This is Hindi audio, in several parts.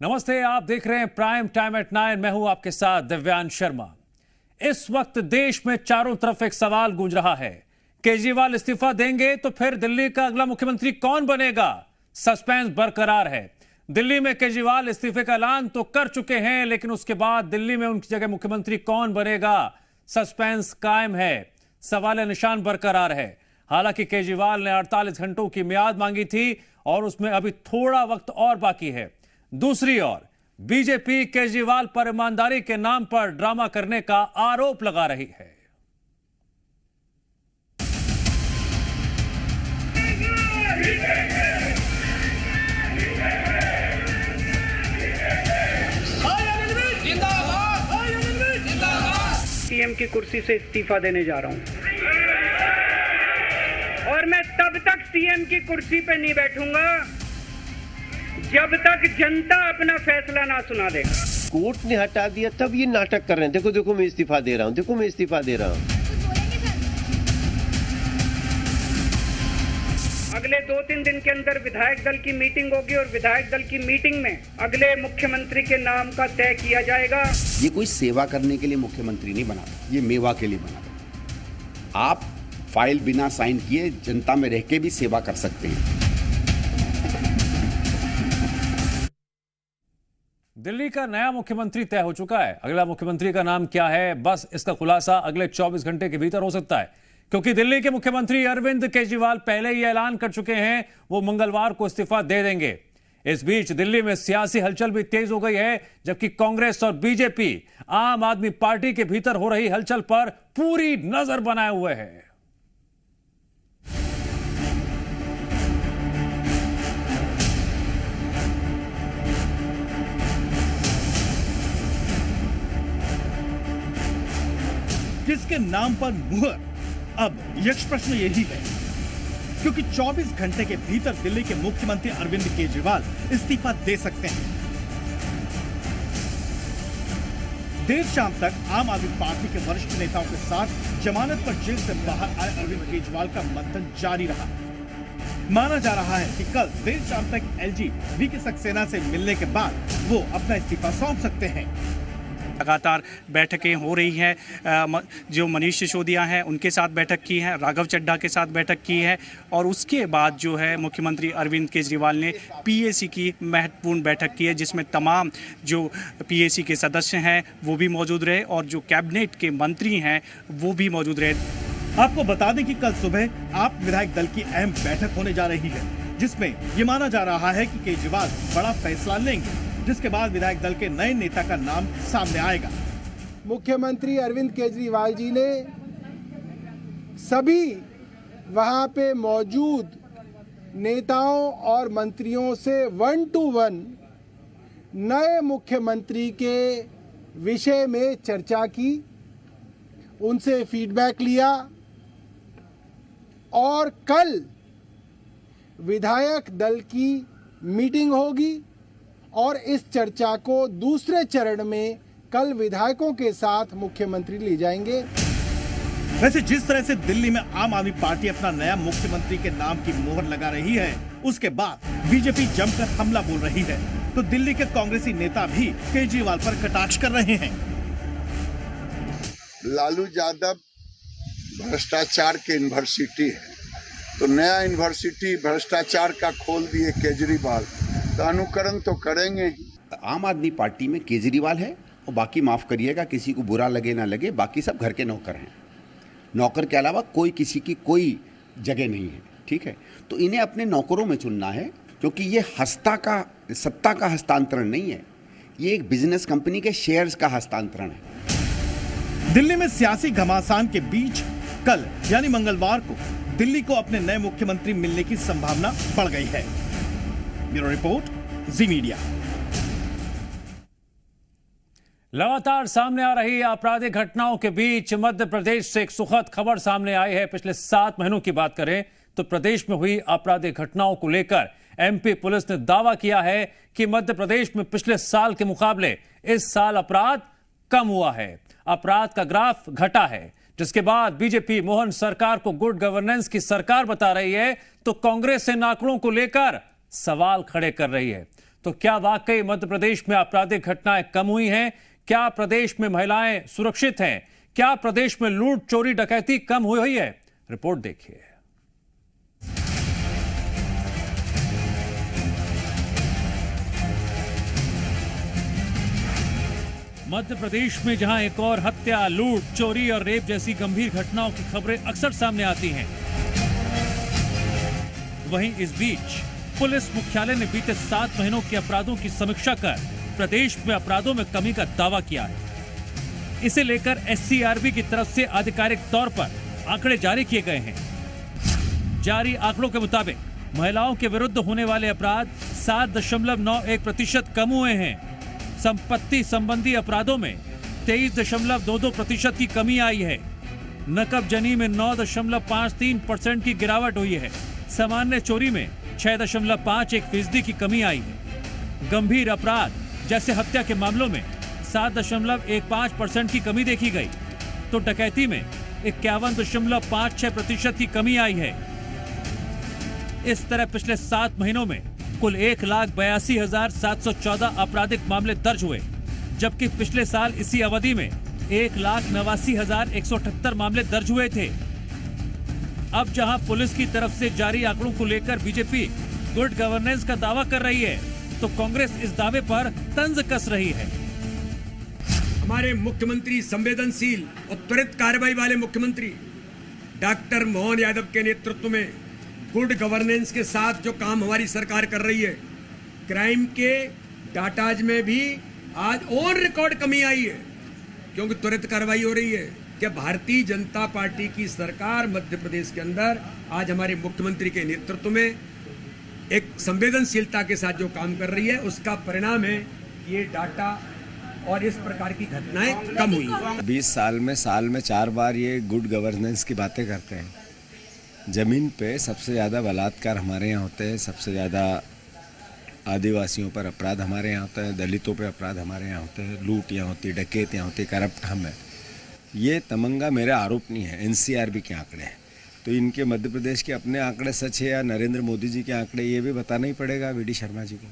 नमस्ते, आप देख रहे हैं प्राइम टाइम एट 9। मैं हूं आपके साथ दिव्यांश शर्मा। इस वक्त देश में चारों तरफ एक सवाल गूंज रहा है, केजरीवाल इस्तीफा देंगे तो फिर दिल्ली का अगला मुख्यमंत्री कौन बनेगा? सस्पेंस बरकरार है। दिल्ली में केजरीवाल इस्तीफे का ऐलान तो कर चुके हैं, लेकिन उसके बाद दिल्ली में उनकी जगह मुख्यमंत्री कौन बनेगा, सस्पेंस कायम है, सवाल निशान बरकरार है। हालांकि केजरीवाल ने 48 घंटों की मियाद मांगी थी और उसमें अभी थोड़ा वक्त और बाकी है। दूसरी ओर बीजेपी केजरीवाल पर ईमानदारी के नाम पर ड्रामा करने का आरोप लगा रही है। सीएम की कुर्सी से इस्तीफा देने जा रहा हूं और मैं तब तक सीएम की कुर्सी पे नहीं बैठूंगा जब तक जनता अपना फैसला ना सुना दे। कोर्ट ने हटा दिया तब ये नाटक कर रहे हैं। देखो देखो मैं इस्तीफा दे रहा हूं, देखो मैं इस्तीफा दे रहा हूं। अगले 2-3 दिन के अंदर विधायक दल की मीटिंग होगी और विधायक दल की मीटिंग में अगले मुख्यमंत्री के नाम का तय किया जाएगा। ये कोई सेवा करने के लिए मुख्यमंत्री नहीं बना, ये मेवा के लिए बना। आप फाइल बिना साइन किए जनता में रह के भी सेवा कर सकते हैं। दिल्ली का नया मुख्यमंत्री तय हो चुका है। अगला मुख्यमंत्री का नाम क्या है, बस इसका खुलासा अगले 24 घंटे के भीतर हो सकता है, क्योंकि दिल्ली के मुख्यमंत्री अरविंद केजरीवाल पहले ही ऐलान कर चुके हैं वो मंगलवार को इस्तीफा दे देंगे। इस बीच दिल्ली में सियासी हलचल भी तेज हो गई है, जबकि कांग्रेस और बीजेपी आम आदमी पार्टी के भीतर हो रही हलचल पर पूरी नजर बनाए हुए हैं। किसके नाम पर मुहर? अब यक्ष प्रश्न यही है, क्योंकि 24 घंटे के भीतर दिल्ली के मुख्यमंत्री अरविंद केजरीवाल इस्तीफा दे सकते हैं। देर शाम तक आम आदमी पार्टी के वरिष्ठ नेताओं के साथ जमानत पर जेल से बाहर आए अरविंद केजरीवाल का मंथन जारी रहा। माना जा रहा है कि कल देर शाम तक एलजी वीके सक्सेना से मिलने के बाद वो अपना इस्तीफा सौंप सकते हैं। लगातार बैठकें हो रही हैं। जो मनीष सिसोदिया हैं उनके साथ बैठक की है, राघव चड्ढा के साथ बैठक की है, और उसके बाद जो है मुख्यमंत्री अरविंद केजरीवाल ने पीएसी की महत्वपूर्ण बैठक की है, जिसमें तमाम जो पीएसी के सदस्य हैं वो भी मौजूद रहे और जो कैबिनेट के मंत्री हैं वो भी मौजूद रहे। आपको बता दें कि कल सुबह आप विधायक दल की अहम बैठक होने जा रही है, जिसमें ये माना जा रहा है कि केजरीवाल बड़ा फैसला लेंगे, जिसके बाद विधायक दल के नए नेता का नाम सामने आएगा। मुख्यमंत्री अरविंद केजरीवाल जी ने सभी वहां पे मौजूद नेताओं और मंत्रियों से 1 to 1 नए मुख्यमंत्री के विषय में चर्चा की, उनसे फीडबैक लिया और कल विधायक दल की मीटिंग होगी और इस चर्चा को दूसरे चरण में कल विधायकों के साथ मुख्यमंत्री ले जाएंगे। वैसे जिस तरह से दिल्ली में आम आदमी पार्टी अपना नया मुख्यमंत्री के नाम की मोहर लगा रही है, उसके बाद बीजेपी जमकर हमला बोल रही है, तो दिल्ली के कांग्रेसी नेता भी केजरीवाल पर कटाक्ष कर रहे हैं। लालू यादव भ्रष्टाचार की यूनिवर्सिटी है, तो नया यूनिवर्सिटी भ्रष्टाचार का खोल दिए केजरीवाल, तो अनुकरण तो करेंगे ही। आम आदमी पार्टी में केजरीवाल है और बाकी माफ करिएगा, किसी को बुरा लगे ना लगे, बाकी सब घर के नौकर हैं। नौकर के अलावा कोई किसी की कोई जगह नहीं है, ठीक है। तो इन्हें अपने नौकरों में चुनना है, क्योंकि ये सत्ता का हस्तांतरण नहीं है, ये एक बिजनेस कंपनी के शेयर्स का हस्तांतरण है। दिल्ली में सियासी घमासान के बीच कल यानी मंगलवार को दिल्ली को अपने नए मुख्यमंत्री मिलने की संभावना बढ़ गई है। ब्यूरो रिपोर्ट, जी मीडिया। लगातार सामने आ रही आपराधिक घटनाओं के बीच मध्य प्रदेश से एक सुखद खबर सामने आई है। पिछले 7 महीनों की बात करें तो प्रदेश में हुई आपराधिक घटनाओं को लेकर एमपी पुलिस ने दावा किया है कि मध्य प्रदेश में पिछले साल के मुकाबले इस साल अपराध कम हुआ है, अपराध का ग्राफ घटा है। जिसके बाद बीजेपी मोहन सरकार को गुड गवर्नेंस की सरकार बता रही है, तो कांग्रेस इन आंकड़ों को लेकर सवाल खड़े कर रही है। तो क्या वाकई मध्य प्रदेश में आपराधिक घटनाएं कम हुई हैं? क्या प्रदेश में महिलाएं सुरक्षित हैं? क्या प्रदेश में लूट, चोरी, डकैती कम हुई है? रिपोर्ट देखिए। मध्य प्रदेश में जहां एक और हत्या, लूट, चोरी और रेप जैसी गंभीर घटनाओं की खबरें अक्सर सामने आती हैं, वहीं इस बीच पुलिस मुख्यालय ने बीते 7 महीनों के अपराधों की समीक्षा कर प्रदेश में अपराधों में कमी का दावा किया है। इसे लेकर एससीआरबी की तरफ से आधिकारिक तौर पर आंकड़े जारी किए गए हैं। जारी आंकड़ों के मुताबिक महिलाओं के विरुद्ध होने वाले अपराध 7.91% कम हुए हैं। संपत्ति संबंधी अपराधों में 23.22% की कमी आई है। नकबजनी में 9.53% की गिरावट हुई है। सामान्य चोरी में 6.51% की कमी आई है। गंभीर अपराध जैसे हत्या के मामलों में 7.15% की कमी देखी गई, तो डकैती में 51.56% की कमी आई है। इस तरह पिछले 7 महीनों में कुल 1,82,714 आपराधिक मामले दर्ज हुए, जबकि पिछले साल इसी अवधि में 1,89,178 मामले दर्ज हुए थे। अब जहां पुलिस की तरफ से जारी आंकड़ों को लेकर बीजेपी गुड गवर्नेंस का दावा कर रही है, तो कांग्रेस इस दावे पर तंज कस रही है। हमारे मुख्यमंत्री संवेदनशील और त्वरित कार्रवाई वाले मुख्यमंत्री डॉक्टर मोहन यादव के नेतृत्व में गुड गवर्नेंस के साथ जो काम हमारी सरकार कर रही है, क्राइम के डाटाज में भी आज ऑन रिकॉर्ड कमी आई है, क्योंकि त्वरित कार्रवाई हो रही है। क्या भारतीय जनता पार्टी की सरकार मध्य प्रदेश के अंदर आज हमारे मुख्यमंत्री के नेतृत्व में एक संवेदनशीलता के साथ जो काम कर रही है, उसका परिणाम है ये डाटा और इस प्रकार की घटनाएं कम हुई। 20 साल में 4 बार ये गुड गवर्नेंस की बातें करते हैं। ज़मीन पे सबसे ज़्यादा बलात्कार हमारे यहाँ होते हैं, सबसे ज़्यादा आदिवासियों पर अपराध हमारे यहाँ होता है, दलितों पे अपराध हमारे यहाँ होते हैं, लूट यहाँ होती है, डकैत यहाँ होती है, करप्ट हम है। ये तमंगा मेरा आरोप नहीं है, एनसीआरबी के आंकड़े हैं। तो इनके मध्य प्रदेश के अपने आंकड़े सच है या नरेंद्र मोदी जी के आंकड़े, ये भी बताना ही पड़ेगा वीडी शर्मा जी को।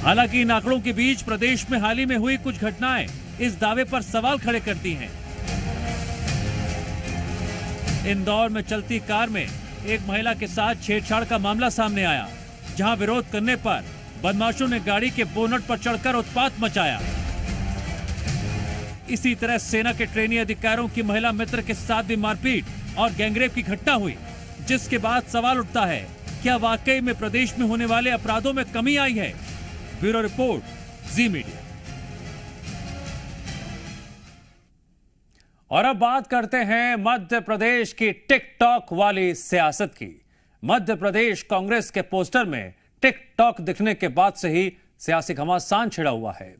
हालांकि इन आंकड़ों के बीच प्रदेश में हाल ही में हुई कुछ घटनाएं इस दावे पर सवाल खड़े करती हैं। इंदौर में चलती कार में एक महिला के साथ छेड़छाड़ का मामला सामने आया, जहां विरोध करने पर बदमाशों ने गाड़ी के बोनट पर चढ़कर उत्पात मचाया। इसी तरह सेना के ट्रेनी अधिकारियों की महिला मित्र के साथ भी मारपीट और गैंगरेप की घटना हुई, जिसके बाद सवाल उठता है, क्या वाकई में प्रदेश में होने वाले अपराधों में कमी आई है? ब्यूरो रिपोर्ट, जी मीडिया। और अब बात करते हैं मध्य प्रदेश की टिकटॉक वाली सियासत की। मध्य प्रदेश कांग्रेस के पोस्टर में टिकटॉक दिखने के बाद से ही सियासी घमासान छिड़ा हुआ है।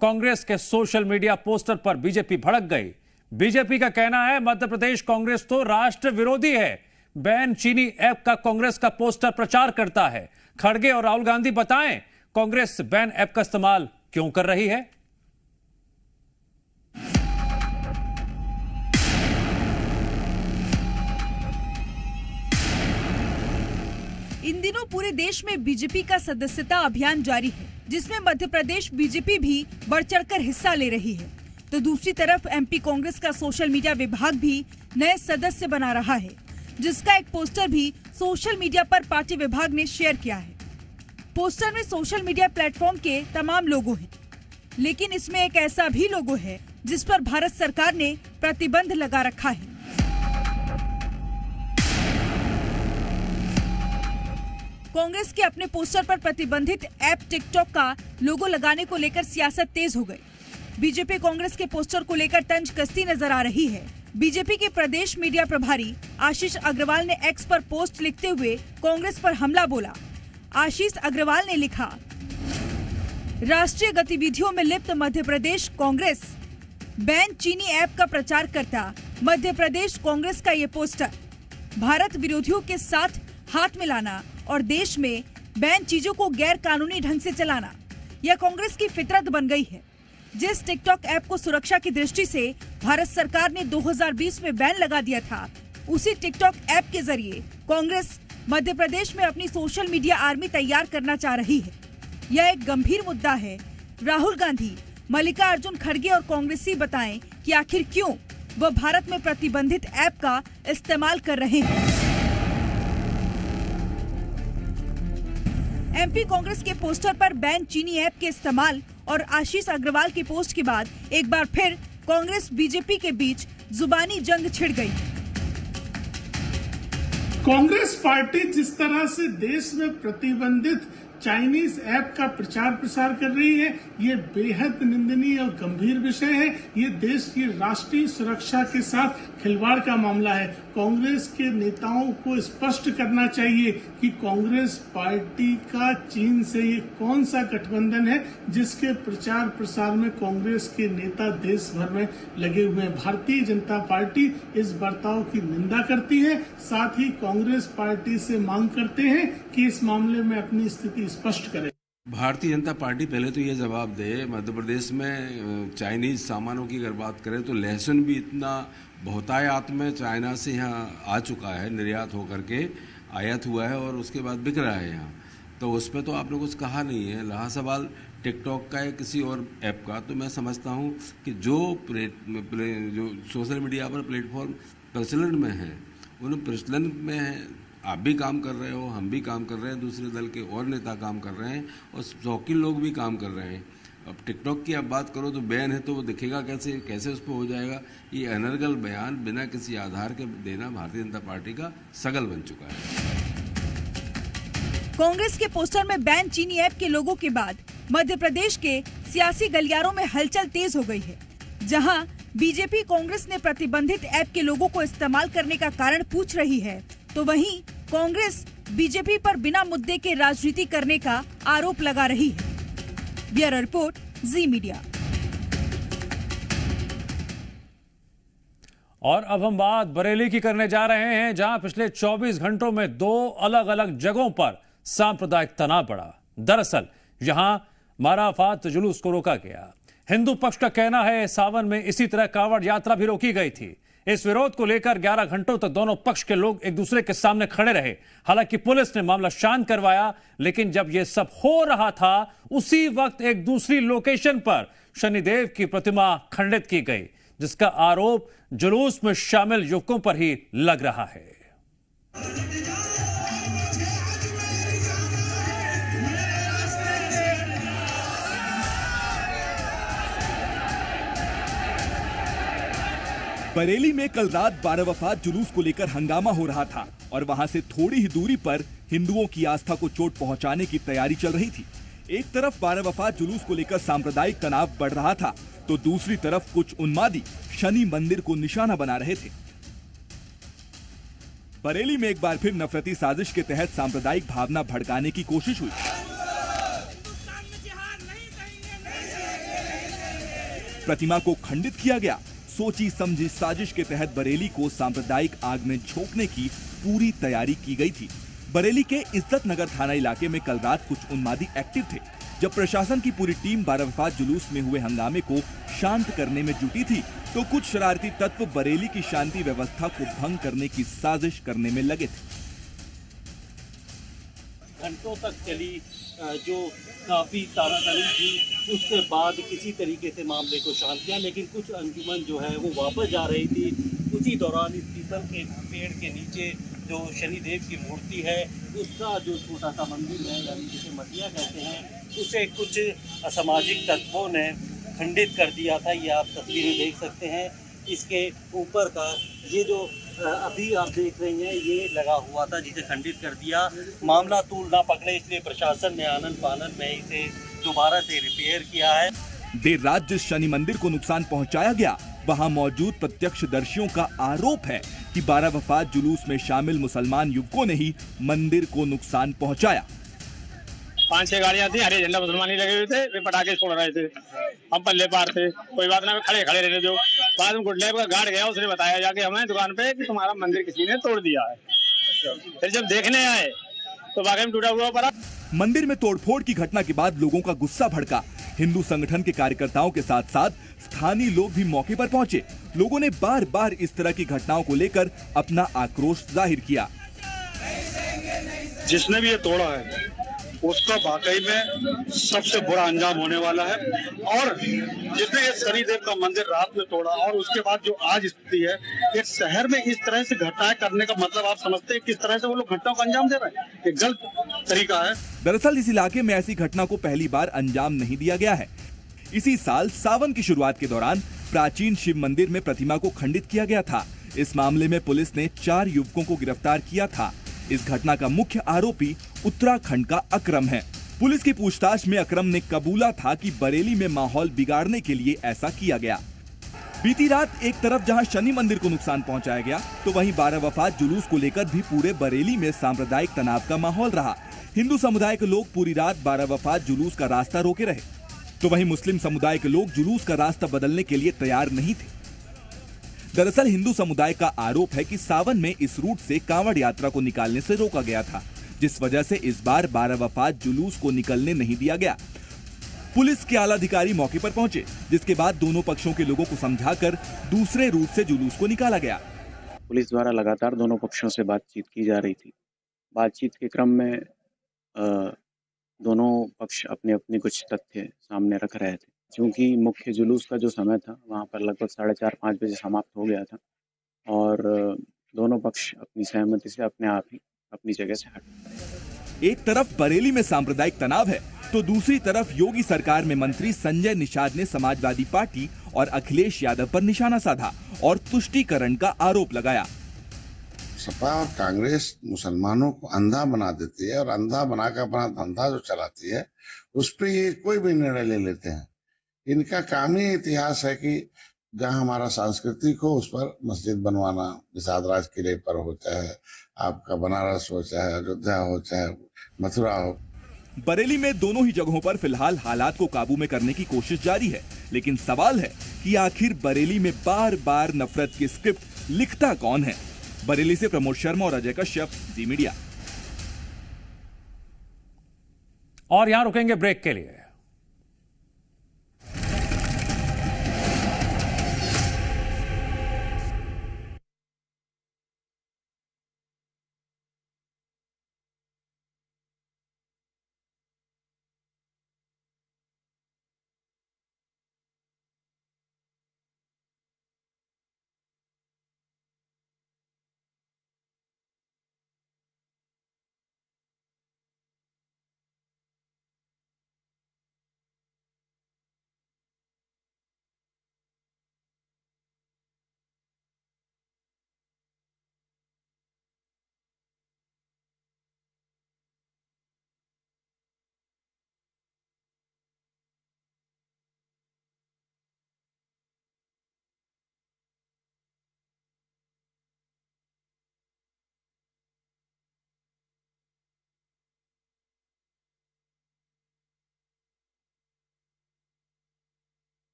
कांग्रेस के सोशल मीडिया पोस्टर पर बीजेपी भड़क गई। बीजेपी का कहना है, मध्य प्रदेश कांग्रेस तो राष्ट्र विरोधी है, बैन चीनी ऐप का कांग्रेस का पोस्टर प्रचार करता है। खड़गे और राहुल गांधी बताएं, कांग्रेस बैन ऐप का इस्तेमाल क्यों कर रही है? इन दिनों पूरे देश में बीजेपी का सदस्यता अभियान जारी है, जिसमें मध्य प्रदेश बीजेपी भी बढ़ चढ़कर हिस्सा ले रही है। तो दूसरी तरफ एमपी कांग्रेस का सोशल मीडिया विभाग भी नए सदस्य बना रहा है, जिसका एक पोस्टर भी सोशल मीडिया पर पार्टी विभाग ने शेयर किया है। पोस्टर में सोशल मीडिया प्लेटफॉर्म के तमाम लोगो हैं, लेकिन इसमें एक ऐसा भी लोगो है जिस पर भारत सरकार ने प्रतिबंध लगा रखा है। कांग्रेस के अपने पोस्टर पर प्रतिबंधित ऐप टिकटॉक का लोगो लगाने को लेकर सियासत तेज हो गई। बीजेपी कांग्रेस के पोस्टर को लेकर तंज कसती नजर आ रही है। बीजेपी के प्रदेश मीडिया प्रभारी आशीष अग्रवाल ने एक्स पर पोस्ट लिखते हुए कांग्रेस पर हमला बोला। आशीष अग्रवाल ने लिखा, राष्ट्रीय गतिविधियों में लिप्त मध्य प्रदेश कांग्रेस, बैन चीनी ऐप का प्रचार करता मध्य प्रदेश कांग्रेस का ये पोस्टर, भारत विरोधियों के साथ हाथ मिलाना और देश में बैन चीजों को गैर कानूनी ढंग से चलाना, यह कांग्रेस की फितरत बन गई है। जिस टिकटॉक ऐप को सुरक्षा की दृष्टि से भारत सरकार ने 2020 में बैन लगा दिया था, उसी टिकटॉक ऐप के जरिए कांग्रेस मध्य प्रदेश में अपनी सोशल मीडिया आर्मी तैयार करना चाह रही है। यह एक गंभीर मुद्दा है। राहुल गांधी, मल्लिकार्जुन खड़गे और कांग्रेसी बताएं कि आखिर क्यों वह भारत में प्रतिबंधित ऐप का इस्तेमाल कर रहे हैं। एमपी कांग्रेस के पोस्टर पर बैन चीनी ऐप के इस्तेमाल और आशीष अग्रवाल की पोस्ट के बाद एक बार फिर कांग्रेस बीजेपी के बीच जुबानी जंग छिड़ गई। कांग्रेस पार्टी जिस तरह से देश में प्रतिबंधित चाइनीज ऐप का प्रचार प्रसार कर रही है, ये बेहद निंदनीय और गंभीर विषय है। ये देश की राष्ट्रीय सुरक्षा के साथ खिलवाड़ का मामला है। कांग्रेस के नेताओं को स्पष्ट करना चाहिए कि कांग्रेस पार्टी का चीन से ये कौन सा गठबंधन है जिसके प्रचार प्रसार में कांग्रेस के नेता देश भर में लगे हुए हैं। भारतीय जनता पार्टी इस बर्ताव की निंदा करती है, साथ ही कांग्रेस पार्टी से मांग करते हैं कि इस मामले में अपनी स्थिति स्पष्ट करे। भारतीय जनता पार्टी पहले तो ये जवाब दे, मध्य प्रदेश में चाइनीज सामानों की अगर बात करें तो लहसुन भी इतना बहुतायत में चाइना से यहाँ आ चुका है, निर्यात होकर के आयात हुआ है और उसके बाद बिक रहा है यहाँ। तो उस पर तो आपने कुछ कहा नहीं है। रहा सवाल टिकटॉक का या किसी और ऐप का, तो मैं समझता हूँ कि जो सोशल मीडिया पर प्लेटफॉर्म प्रचलन में है, उन प्रचलन में है। आप भी काम कर रहे हो, हम भी काम कर रहे हैं, दूसरे दल के और नेता काम कर रहे हैं और शौकीन लोग भी काम कर रहे हैं। अब टिकटॉक की आप बात करो तो बैन है तो वो दिखेगा कैसे उस पर हो जाएगा। ये अनर्गल बयान बिना किसी आधार के देना भारतीय जनता पार्टी का सगल बन चुका है। कांग्रेस के पोस्टर में बैन चीनी ऐप के लोगों के बाद मध्य प्रदेश के सियासी गलियारों में हलचल तेज हो गई है। जहां बीजेपी कांग्रेस ने प्रतिबंधित ऐप के लोगों को इस्तेमाल करने का कारण पूछ रही है, तो वहीं कांग्रेस बीजेपी पर बिना मुद्दे के राजनीति करने का आरोप लगा रही है। ब्यूरो रिपोर्ट, जी मीडिया। और अब हम बात बरेली की करने जा रहे हैं, जहां पिछले 24 घंटों में 2 अलग अलग जगहों पर सांप्रदायिक तनाव बढ़ा। दरअसल यहां माराफात जुलूस को रोका गया। हिंदू पक्ष का कहना है सावन में इसी तरह कांवड़ यात्रा भी रोकी गई थी। इस विरोध को लेकर 11 घंटों तक दोनों पक्ष के लोग एक दूसरे के सामने खड़े रहे। हालांकि पुलिस ने मामला शांत करवाया, लेकिन जब यह सब हो रहा था उसी वक्त एक दूसरी लोकेशन पर शनिदेव की प्रतिमा खंडित की गई, जिसका आरोप जुलूस में शामिल युवकों पर ही लग रहा है। बरेली में कल रात बारावफात जुलूस को लेकर हंगामा हो रहा था और वहां से थोड़ी ही दूरी पर हिंदुओं की आस्था को चोट पहुंचाने की तैयारी चल रही थी। एक तरफ बारावफात जुलूस को लेकर सांप्रदायिक तनाव बढ़ रहा था, तो दूसरी तरफ कुछ उन्मादी शनि मंदिर को निशाना बना रहे थे। बरेली में एक बार फिर नफरती साजिश के तहत सांप्रदायिक भावना भड़काने की कोशिश हुई। प्रतिमा को खंडित किया गया। सोची समझी साजिश के तहत बरेली को सांप्रदायिक आग में झोंकने की पूरी तैयारी की गई थी। बरेली के इज्जत नगर थाना इलाके में कल रात कुछ उन्मादी एक्टिव थे। जब प्रशासन की पूरी टीम बारावफात जुलूस में हुए हंगामे को शांत करने में जुटी थी, तो कुछ शरारती तत्व बरेली की शांति व्यवस्था को भंग करने की साजिश करने में लगे थे। घंटों तक चली जो काफ़ी तानातनी थी, उसके बाद किसी तरीके से मामले को शांत किया, लेकिन कुछ अंजुमन जो है वो वापस जा रही थी। उसी दौरान इस पीपल के पेड़ के नीचे जो शनिदेव की मूर्ति है, उसका जो छोटा सा मंदिर है, यानी जिसे मटिया कहते हैं, उसे कुछ असामाजिक तत्वों ने खंडित कर दिया था। ये आप तस्वीरें देख सकते हैं। इसके ऊपर का ये जो अभी आप देख रही हैं, ये लगा हुआ था, जिसे खंडित कर दिया। मामला तूल ना पकड़े, इसलिए प्रशासन ने आनन फानन में इसे दोबारा से रिपेयर किया है। देर रात जिस शनि मंदिर को नुकसान पहुंचाया गया, वहां मौजूद प्रत्यक्षदर्शियों का आरोप है कि बारावफात जुलूस में शामिल मुसलमान युवकों ने ही मंदिर को नुकसान पहुंचाया। 5-6 गाड़ियां थी, हरे झंडा मुसलमानी लगे हुए थे, वे पटाखे छोड़ रहे थे। हम पल्ले पार थे, कोई बात ना, खड़े रहने दो। बाद में गुडलैब का गार्ड गया, उसने बताया जाके हमें दुकान पे कि तुम्हारा मंदिर किसी ने तोड़ दिया है। फिर जब देखने आए तो वाकई में टूटा हुआ पड़ा। मंदिर में तोड़फोड़ की घटना के बाद लोगों का गुस्सा भड़का। हिंदू संगठन के कार्यकर्ताओं के साथ साथ स्थानीय लोग भी मौके पर पहुंचे। लोगों ने बार बार इस तरह की घटनाओं को लेकर अपना आक्रोश जाहिर किया। जिसने भी ये तोड़ा है उसका वाकई में सबसे बुरा अंजाम होने वाला है। और जिसने ये शनिदेव का मंदिर रात में तोड़ा और उसके बाद जो आज स्थिति है, एक शहर में इस तरह से घटनाएं करने का मतलब आप समझते हैं किस तरह से वो लोग घटनाओं को अंजाम दे रहे हैं? ये गलत तरीका है। दरअसल इस इलाके में ऐसी घटना को पहली बार अंजाम नहीं दिया गया है। इसी साल सावन की शुरुआत के दौरान प्राचीन शिव मंदिर में प्रतिमा को खंडित किया गया था। इस मामले में पुलिस ने 4 युवकों को गिरफ्तार किया था। इस घटना का मुख्य आरोपी उत्तराखंड का अकरम है। पुलिस की पूछताछ में अकरम ने कबूला था कि बरेली में माहौल बिगाड़ने के लिए ऐसा किया गया। बीती रात एक तरफ जहां शनि मंदिर को नुकसान पहुंचाया गया, तो वहीं 12 वफात जुलूस को लेकर भी पूरे बरेली में सांप्रदायिक तनाव का माहौल रहा। हिंदू समुदाय के लोग पूरी रात 12 वफात जुलूस का रास्ता रोके रहे, तो वहीं मुस्लिम समुदाय के लोग जुलूस का रास्ता बदलने के लिए तैयार नहीं थे। दरअसल हिंदू समुदाय का आरोप है कि सावन में इस रूट से कांवड़ यात्रा को निकालने से रोका गया था, जिस वजह से इस बार 12 वफात जुलूस को निकलने नहीं दिया गया। पुलिस के आला अधिकारी मौके पर पहुंचे, जिसके बाद दोनों पक्षों के लोगों को समझाकर दूसरे रूट से जुलूस को निकाला गया। पुलिस द्वारा लगातार दोनों पक्षों से बातचीत की जा रही थी। बातचीत के क्रम में दोनों पक्ष अपने अपने कुछ तथ्य सामने रख रहे थे। क्योंकि मुख्य जुलूस का जो समय था वहाँ पर लगभग 4:30-5 बजे समाप्त हो गया था और दोनों पक्ष अपनी सहमति से अपने आप ही अपनी जगह से हटे। एक तरफ बरेली में सांप्रदायिक तनाव है, तो दूसरी तरफ योगी सरकार में मंत्री संजय निषाद ने समाजवादी पार्टी और अखिलेश यादव पर निशाना साधा और तुष्टीकरण का आरोप लगाया। सपा और कांग्रेस मुसलमानों को अंधा बना देती है और अंधा बनाकर अपना धंधा जो चलाती है उस पर ये कोई भी निर्णय ले लेते हैं। इनका काम ही इतिहास है कि जहां हमारा सांस्कृतिक हो उस पर मस्जिद बनवाना, निषादराज किले पर हो, चाहे आपका बनारस हो, चाहे अयोध्या हो, चाहे मथुरा हो। बरेली में दोनों ही जगहों पर फिलहाल हालात को काबू में करने की कोशिश जारी है, लेकिन सवाल है कि आखिर बरेली में बार बार नफरत की स्क्रिप्ट लिखता कौन है। बरेली से प्रमोद शर्मा और अजय कश्यप, जी मीडिया। और यहां रुकेंगे ब्रेक के लिए।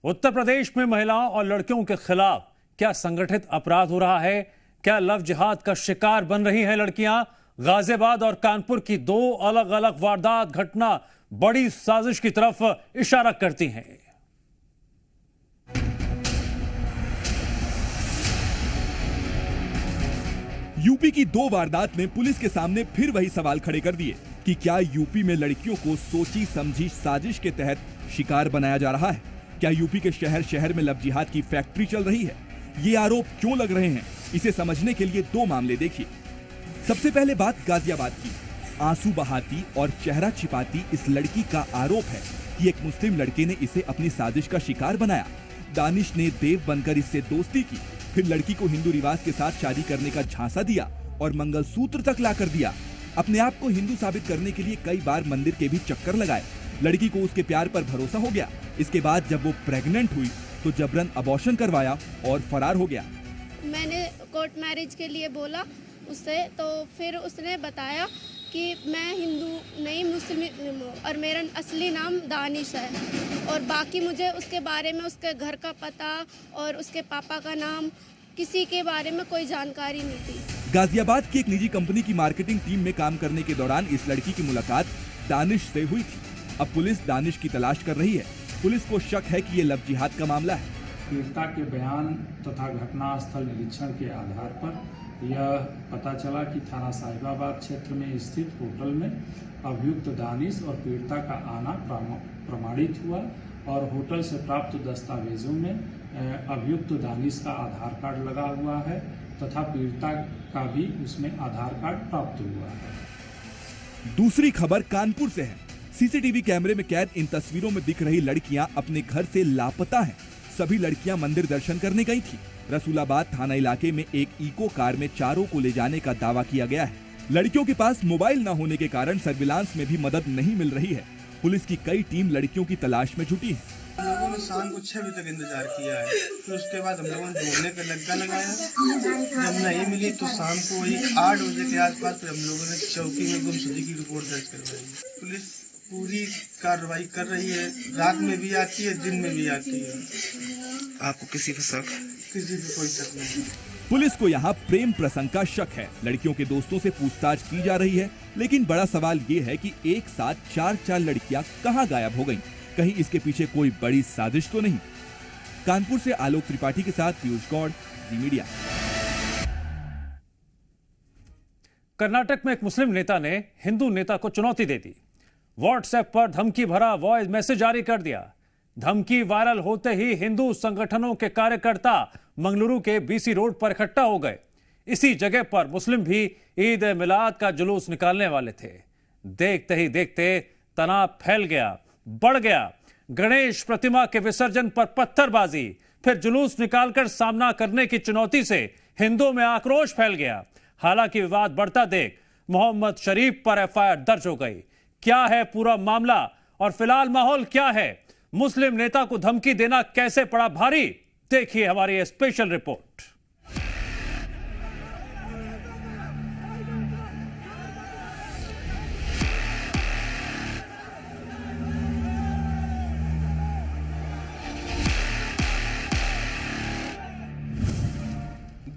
उत्तर प्रदेश में महिलाओं और लड़कियों के खिलाफ क्या संगठित अपराध हो रहा है? क्या लव जिहाद का शिकार बन रही हैं लड़कियां? गाजियाबाद और कानपुर की 2 अलग अलग वारदात घटना बड़ी साजिश की तरफ इशारा करती हैं। यूपी की 2 वारदात ने पुलिस के सामने फिर वही सवाल खड़े कर दिए कि क्या यूपी में लड़कियों को सोची समझी साजिश के तहत शिकार बनाया जा रहा है? क्या यूपी के शहर शहर में लव जिहाद की फैक्ट्री चल रही है? ये आरोप क्यों लग रहे हैं? इसे समझने के लिए 2 मामले देखिए। सबसे पहले बात गाजियाबाद की। आंसू बहाती और चेहरा छिपाती इस लड़की का आरोप है कि एक मुस्लिम लड़के ने इसे अपनी साजिश का शिकार बनाया। दानिश ने देव बनकर इससे दोस्ती की, फिर लड़की को हिंदू रिवाज के साथ शादी करने का झांसा दिया और मंगलसूत्र तक लाकर दिया। अपने आप को हिंदू साबित करने के लिए कई बार मंदिर के भी चक्कर लगाए। लड़की को उसके प्यार पर भरोसा हो गया। इसके बाद जब वो प्रेग्नेंट हुई तो जबरन अबॉर्शन करवाया और फरार हो गया। मैंने कोर्ट मैरिज के लिए बोला उससे, तो फिर उसने बताया कि मैं हिंदू नहीं मुस्लिम और मेरा असली नाम दानिश है, और बाकी मुझे उसके बारे में उसके घर का पता और उसके पापा का नाम किसी के बारे में कोई जानकारी नहीं थी। गाजियाबाद की एक निजी कंपनी की मार्केटिंग टीम में काम करने के दौरान इस लड़की की मुलाकात दानिश से हुई थी। अब पुलिस दानिश की तलाश कर रही है। पुलिस को शक है कि ये लव जिहाद का मामला है। पीड़िता के बयान तथा घटनास्थल निरीक्षण के आधार पर यह पता चला कि थाना साहिबाबाद क्षेत्र में स्थित होटल में अभियुक्त दानिश और पीड़िता का आना प्रमाणित हुआ और होटल से प्राप्त दस्तावेजों में अभियुक्त दानिश का आधार कार्ड लगा हुआ है तथा पीड़िता का भी उसमें आधार कार्ड प्राप्त हुआ है। दूसरी खबर कानपुर से है। सीसीटीवी कैमरे में कैद इन तस्वीरों में दिख रही लड़कियां अपने घर से लापता हैं। सभी लड़कियां मंदिर दर्शन करने गई थी। रसूलाबाद थाना इलाके में एक इको कार में चारों को ले जाने का दावा किया गया है। लड़कियों के पास मोबाइल न होने के कारण सर्विलांस में भी मदद नहीं मिल रही है। पुलिस की कई टीम लड़कियों की तलाश में जुटी है। हम लोगों ने शाम को 6 बजे तक इंतजार किया है, फिर उसके बाद हम लोगों ने ढूंढने का लग्गा लगाया। जब नहीं मिली तो शाम को वही 8 बजे के आसपास फिर हम लोगों ने चौकी में गुमशुदगी की रिपोर्ट दर्ज करवाई। पुलिस पूरी कार्रवाई कर रही है, रात में भी आती है, दिन में भी आती है। आपको किसी पर शक? किसी पर कोई शक नहीं। पुलिस को यहाँ प्रेम प्रसंग का शक है। लड़कियों के दोस्तों से पूछताछ की जा रही है, लेकिन बड़ा सवाल ये है कि एक साथ 4 लड़कियां कहाँ गायब हो गईं? कहीं इसके पीछे कोई बड़ी साजिश तो नहीं? कानपुर से आलोक त्रिपाठी के साथ पीयूष गौड़, जी मीडिया। कर्नाटक में एक मुस्लिम नेता ने हिंदू नेता को चुनौती दे दी। व्हाट्सएप पर धमकी भरा वॉइस मैसेज जारी कर दिया। धमकी वायरल होते ही हिंदू संगठनों के कार्यकर्ता मंगलुरु के बीसी रोड पर इकट्ठा हो गए। इसी जगह पर मुस्लिम भी ईद ए मिलाद का जुलूस निकालने वाले थे। देखते ही देखते तनाव फैल गया, बढ़ गया। गणेश प्रतिमा के विसर्जन पर पत्थरबाजी, फिर जुलूस निकालकर सामना करने की चुनौती से हिंदुओं में आक्रोश फैल गया। हालांकि विवाद बढ़ता देख मोहम्मद शरीफ पर एफआईआर दर्ज हो गई। क्या है पूरा मामला और फिलहाल माहौल क्या है? मुस्लिम नेता को धमकी देना कैसे पड़ा भारी? देखिए हमारी स्पेशल रिपोर्ट।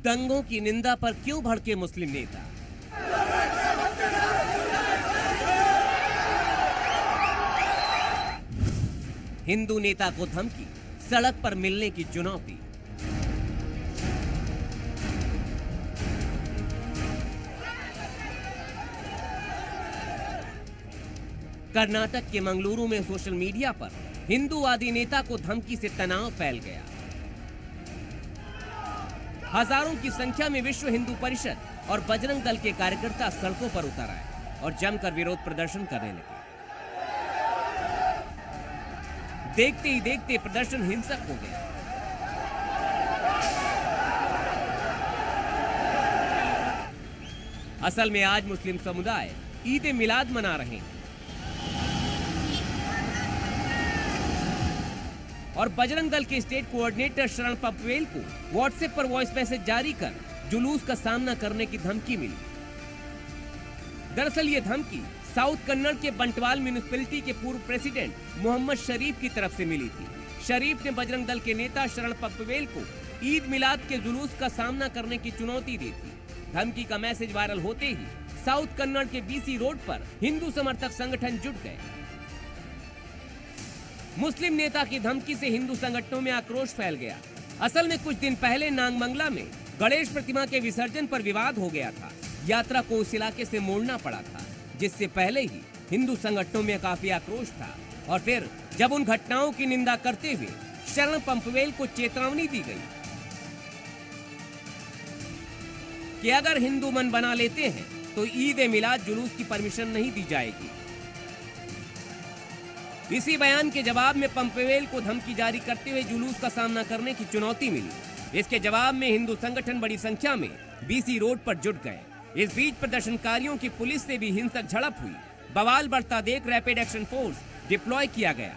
दंगों की निंदा पर क्यों भड़के मुस्लिम नेता? हिंदू नेता को धमकी, सड़क पर मिलने की चुनौती। कर्नाटक के मंगलुरु में सोशल मीडिया पर हिंदूवादी नेता को धमकी से तनाव फैल गया। हजारों की संख्या में विश्व हिंदू परिषद और बजरंग दल के कार्यकर्ता सड़कों पर उतर आए और जमकर विरोध प्रदर्शन करने लगे। देखते ही देखते प्रदर्शन हिंसक हो गया। असल में आज मुस्लिम समुदाय ईद ए मिलाद मना रहे हैं और बजरंग दल के स्टेट कोऑर्डिनेटर शरण पपवेल को व्हाट्सएप पर वॉइस मैसेज जारी कर जुलूस का सामना करने की धमकी मिली। दरअसल ये धमकी साउथ कन्नड़ के बंटवाल म्यूनिसिपैलिटी के पूर्व प्रेसिडेंट मोहम्मद शरीफ की तरफ से मिली थी। शरीफ ने बजरंग दल के नेता शरण पप्पवेल को ईद मिलाद के जुलूस का सामना करने की चुनौती दी थी। धमकी का मैसेज वायरल होते ही साउथ कन्नड़ के बीसी रोड पर हिंदू समर्थक संगठन जुट गए। मुस्लिम नेता की धमकी से हिंदू संगठनों में आक्रोश फैल गया। असल में कुछ दिन पहले नागमंगला में गणेश प्रतिमा के विसर्जन पर विवाद हो गया था। यात्रा को उस इलाके से मोड़ना पड़ा था, जिससे पहले ही हिंदू संगठनों में काफी आक्रोश था। और फिर जब उन घटनाओं की निंदा करते हुए शरण पम्पवेल को चेतावनी दी गई कि अगर हिंदू मन बना लेते हैं तो ईद ए मिलाद जुलूस की परमिशन नहीं दी जाएगी। इसी बयान के जवाब में पम्पवेल को धमकी जारी करते हुए जुलूस का सामना करने की चुनौती मिली। इसके जवाब में हिंदू संगठन बड़ी संख्या में बीसी रोड पर जुट गए। इस बीच प्रदर्शनकारियों की पुलिस से भी हिंसक झड़प हुई। बवाल बढ़ता देख रैपिड एक्शन फोर्स डिप्लॉय किया गया।